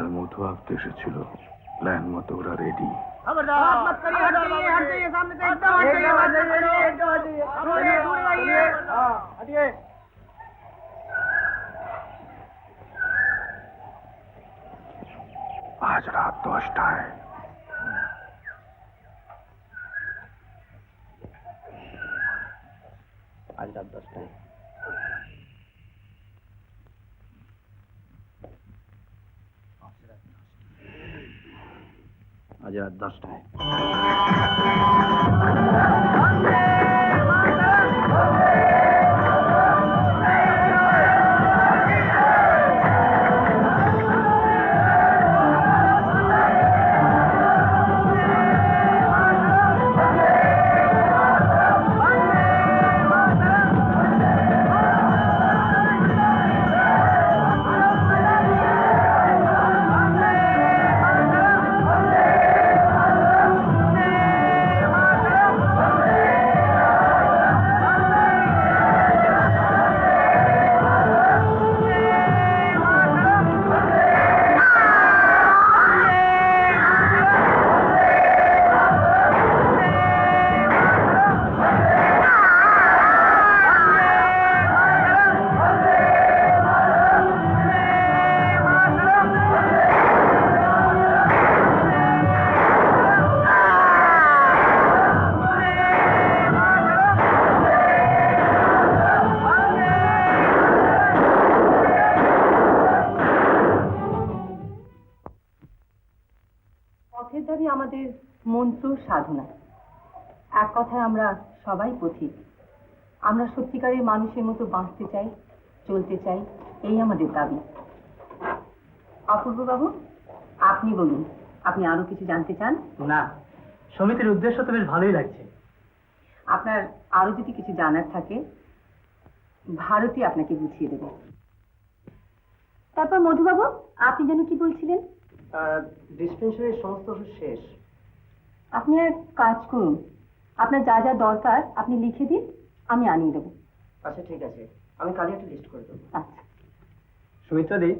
কাল মধু আসতে এসেছিল, প্ল্যান মতো ওরা রেডি। আজ রাত 10টায়। আজ রাত 10টায়। আজ রাত 10টায়। আমাদের মন্ত্র সাধনা, এক কথায় আমরা সবাই পথিক। আমরা সত্যিকারের মানুষের মতো বাঁচতে চাই, চলতে চাই, এই আমাদের দাবি। অপূর্ব বাবু, আপনি বলুন, আপনি আরো কিছু জানতে চান? না, সমিতির উদ্দেশ্য তো বেশ ভালোই লাগছে। আপনার আরো যদি কিছু জানার থাকে, ভারতী আপনাকে বুঝিয়ে দেবে। তারপর মধুবাবু, আপনি যেন কি বলছিলেন? ডিসপেন্সারির সমস্ত ওষুধ শেষ। আপনি এক কাজ করুন, আপনার যা যা দরকার আপনি লিখে দিন, আমি আনিয়ে দেবো। আচ্ছা ঠিক আছে, আমি কালই একটা লিস্ট করে দেবো। আচ্ছা। সুমিত্রাদি,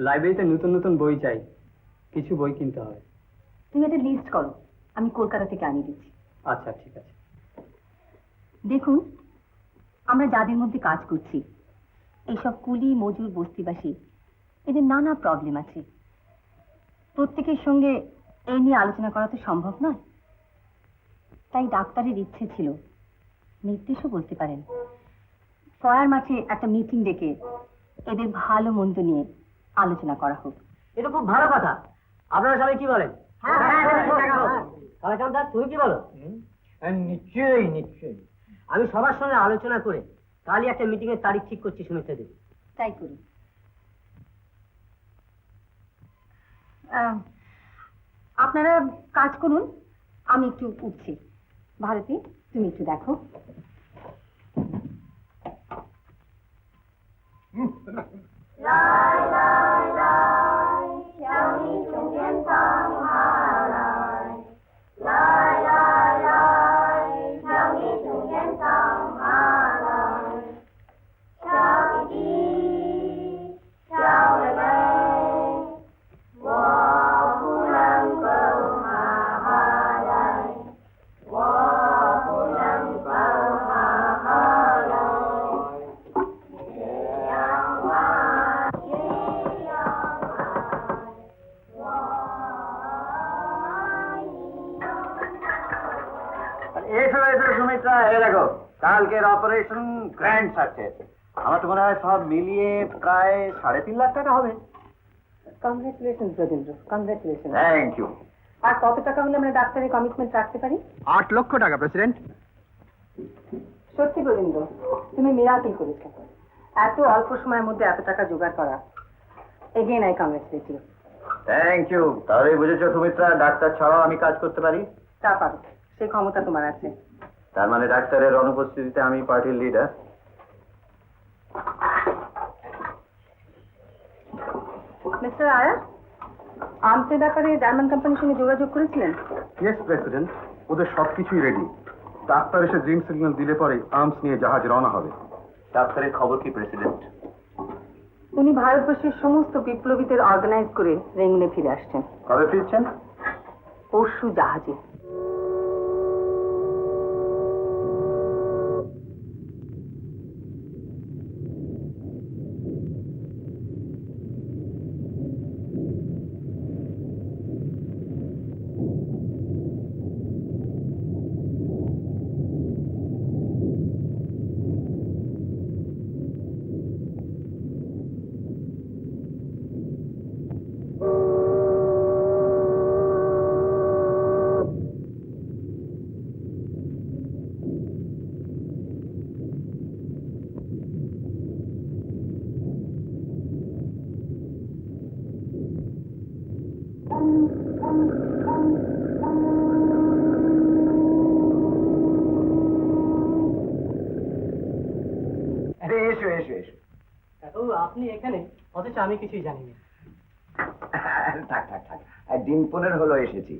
লাইব্রেরিতে নতুন নতুন বই চাই, কিছু বই কিনতে হবে। তুমি একটা লিস্ট করো, আমি কলকাতা থেকে আনিয়ে দিচ্ছি। আচ্ছা ঠিক আছে। দেখুন, আমরা যাদের মধ্যে কাজ করছি, এইসব কুলি মজুর বস্তিবাসী, এদের নানা প্রবলেম আছে। প্রত্যেকের সঙ্গে এই নিয়ে আলোচনা করা তো সম্ভব নয়। তাই ডাক্তারের ইচ্ছে ছিল, নির্দেশও বলতে পারেন, ফয়ার মাঠে একটা মিটিং ডেকে এদের ভালো মন্দ নিয়ে আলোচনা করা হোক। এটা খুব ভালো কথা। আপনারা সবাই কি বলেন? তুমি কি বলো? নিশ্চয়ই নিশ্চয়ই। আমি সবার সঙ্গে আলোচনা করে কালই একটা মিটিং এর তারিখ ঠিক করছি সুমিত্রা দেবী। তাই করুন। আপনারা কাজ করুন, আমি একটু উঠছি। ভারতী, তুমি একটু দেখো। কালকের অপারেশন গ্র্যান্ড সাকসেস। আমার তো মনে হয় সব মিলিয়ে প্রায় 3.5 লাখ টাকা হবে। Congratulation Rabindra, congratulation. Thank you. আর কত টাকা হলে আমরা ডাক্তারের কমিটমেন্ট রাখতে পারি? 8 লক্ষ টাকা প্রেসিডেন্ট। সত্যি রবীন্দ্র, তুমি মিরাকেল করেছো। এত অল্প সময়ের মধ্যে এত টাকা জোগাড় করা, again I congratulate you. Thank you. তাহলে বুঝেছো সুমিত্রা, ডাক্তার ছাড়াও আমি কাজ করতে পারি। তা পারো, সেই ক্ষমতা তোমার আছে। তার মানে ডাক্তারের অনুপস্থিতিতে আমি পার্টির লিডার। মিস্টার আয়া, আর্মসের ব্যাপারে জার্মান কোম্পানির সঙ্গে যোগাযোগ করেছিলেন? ইয়েস প্রেসিডেন্ট, ওদের সবকিছুই রেডি। ডাক্তার এসে গ্রিন সিগন্যাল দিলে পরে আর্মস নিয়ে জাহাজ রওনা হবে। ডাক্তারের খবর কি প্রেসিডেন্ট? উনি ভারতবর্ষের সমস্ত বিপ্লবীদের অর্গানাইজ করে রেঙ্গুনে ফিরে আসছেন। কবে ফিরছেন? পরশু জাহাজে। আরে এসো এসো এসো। আপনি এখানে, অথচ আমি কিছুই জানি না। থাক থাক থাক, দিন 15 হলো এসেছি।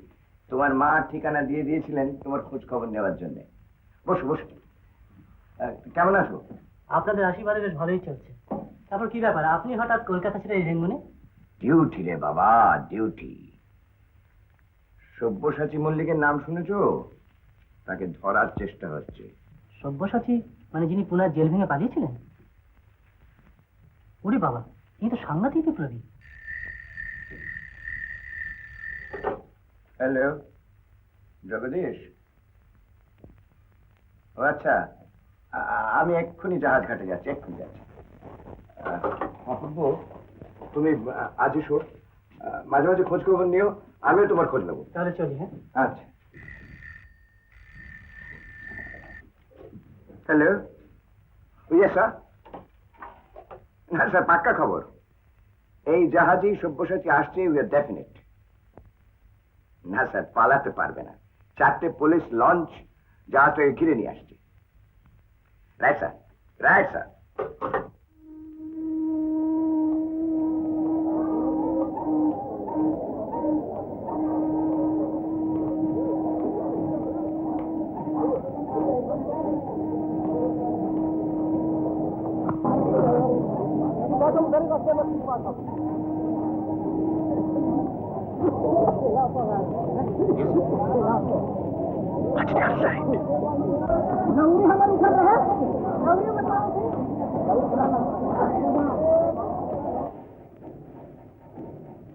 তোমার মা ঠিকানা দিয়ে দিয়েছিলেন তোমার খোঁজ খবর নেওয়ার জন্য। বসো বসো। কেমন আছো? আপনাদের আশীর্বাদে বেশ ভালোই চলছে। তারপর কি ব্যাপার, আপনি হঠাৎ কলকাতা ছেড়ে এই রেঙ্গুনে? ডিউটি রে বাবা, ডিউটি। সব্যসাচী মল্লিকের নাম শুনেছো? তাকে ধরার চেষ্টা হচ্ছে। সব্যসাচী মানে যিনি পুনার জেল ভেঙে পালিয়েছিলেন? ওরে বাবা, এই তো সাংঘাতিক বিপ্লবী। হ্যালো জগদীশ। ও আচ্ছা, আমি এক্ষুনি জাহাজ ঘাটে যাচ্ছি, এক্ষুনি যাচ্ছি। অপূর্ব, তুমি আজ এসো, মাঝে মাঝে খোঁজ খবর নিও, আমিও তোমার খোঁজ নেবো। তাহলে চলি। হ্যাঁ, আচ্ছা। Hello, yes sir. না স্যার, পাক্কা খবর। এই জাহাজেই সব্যসাচী আসছে, উই আর ডেফিনেট। না স্যার, পালাতে পারবে না। 4টে পুলিশ লঞ্চ জাহাজটাকে ঘিরে নিয়ে আসছে। Right sir, right sir.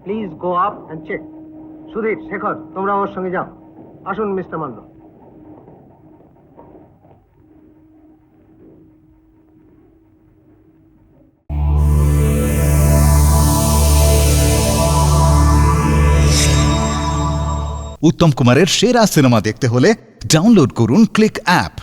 Please go up and check. Sudhir, Shekhar, তোমরা আমার সঙ্গে যাও। আসুন মিস্টার মান্ডল। উত্তম কুমারের সেরা সিনেমা দেখতে হলে ডাউনলোড করুন ক্লিক অ্যাপ।